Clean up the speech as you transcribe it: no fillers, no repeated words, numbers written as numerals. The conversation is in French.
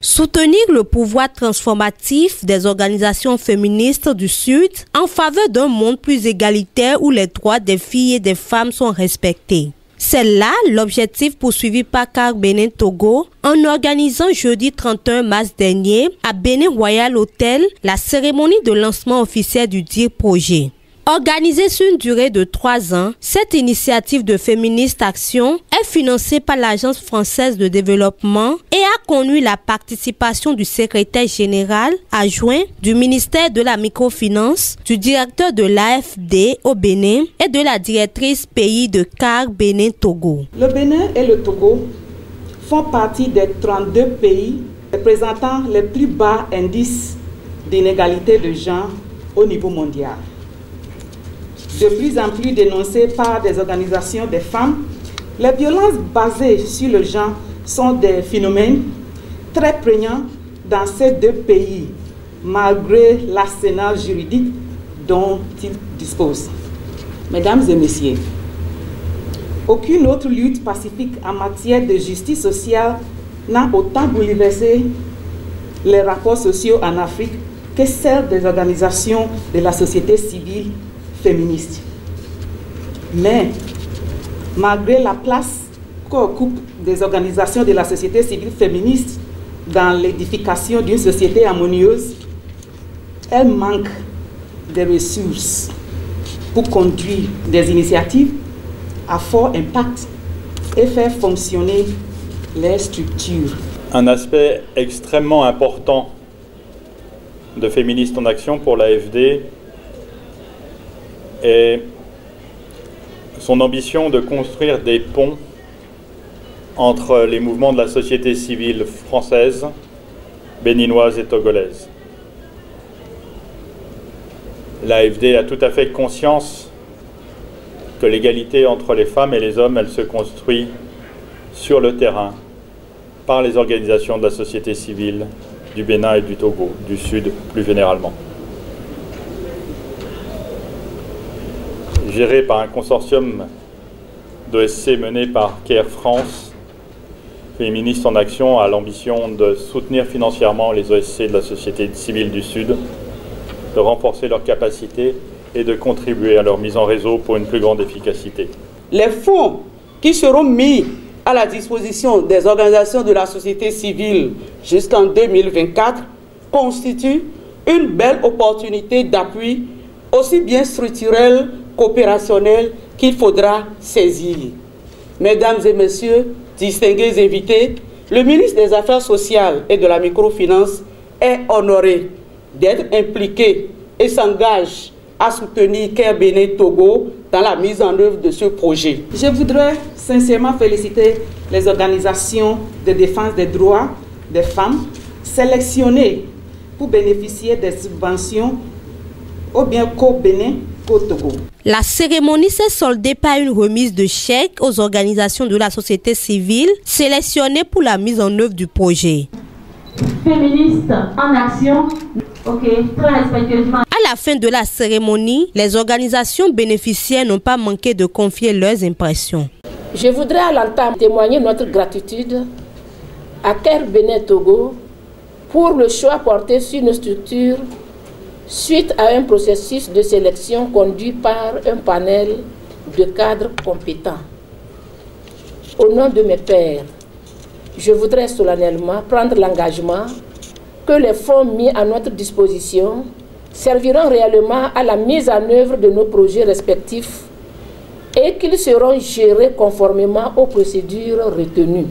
Soutenir le pouvoir transformatif des organisations féministes du Sud en faveur d'un monde plus égalitaire où les droits des filles et des femmes sont respectés. C'est là l'objectif poursuivi par CAR Bénin Togo en organisant jeudi 31 mars dernier à Bénin Royal Hotel la cérémonie de lancement officiel du dit projet. Organisée sur une durée de 3 ans, cette initiative de Féministe Action est financée par l'Agence française de développement et a connu la participation du secrétaire général adjoint du ministère de la microfinance, du directeur de l'AFD au Bénin et de la directrice pays de CAR Bénin Togo. Le Bénin et le Togo font partie des 32 pays présentant les plus bas indices d'inégalité de genre au niveau mondial. De plus en plus dénoncées par des organisations des femmes, les violences basées sur le genre sont des phénomènes très prégnants dans ces 2 pays, malgré l'arsenal juridique dont ils disposent. Mesdames et messieurs, aucune autre lutte pacifique en matière de justice sociale n'a autant bouleversé les rapports sociaux en Afrique que celle des organisations de la société civile féministe. Mais malgré la place qu'occupent des organisations de la société civile féministe dans l'édification d'une société harmonieuse, elles manquent des ressources pour conduire des initiatives à fort impact et faire fonctionner les structures. Un aspect extrêmement important de Féministes en Action pour l'AFD et son ambition de construire des ponts entre les mouvements de la société civile française, béninoise et togolaise. L'AFD a tout à fait conscience que l'égalité entre les femmes et les hommes, elle se construit sur le terrain par les organisations de la société civile du Bénin et du Togo, du Sud plus généralement. Géré par un consortium d'OSC mené par CARE France, Féministes en Action a l'ambition de soutenir financièrement les OSC de la société civile du Sud, de renforcer leurs capacités et de contribuer à leur mise en réseau pour une plus grande efficacité. Les fonds qui seront mis à la disposition des organisations de la société civile jusqu'en 2024 constituent une belle opportunité d'appui aussi bien structurel qu'opérationnel qu'il faudra saisir. Mesdames et messieurs, distingués invités, le ministre des Affaires sociales et de la microfinance est honoré d'être impliqué et s'engage à soutenir CAR Bénin Togo dans la mise en œuvre de ce projet. Je voudrais sincèrement féliciter les organisations de défense des droits des femmes sélectionnées pour bénéficier des subventions au bien qu'au Bénin qu'au Togo. La cérémonie s'est soldée par une remise de chèques aux organisations de la société civile sélectionnées pour la mise en œuvre du projet. Féministes en action. Ok, très respectueusement. À la fin de la cérémonie, les organisations bénéficiaires n'ont pas manqué de confier leurs impressions. Je voudrais à l'entame témoigner notre gratitude à CAR Bénin Togo pour le choix porté sur nos structures suite à un processus de sélection conduit par un panel de cadres compétents. Au nom de mes pairs, je voudrais solennellement prendre l'engagement que les fonds mis à notre disposition serviront réellement à la mise en œuvre de nos projets respectifs et qu'ils seront gérés conformément aux procédures retenues.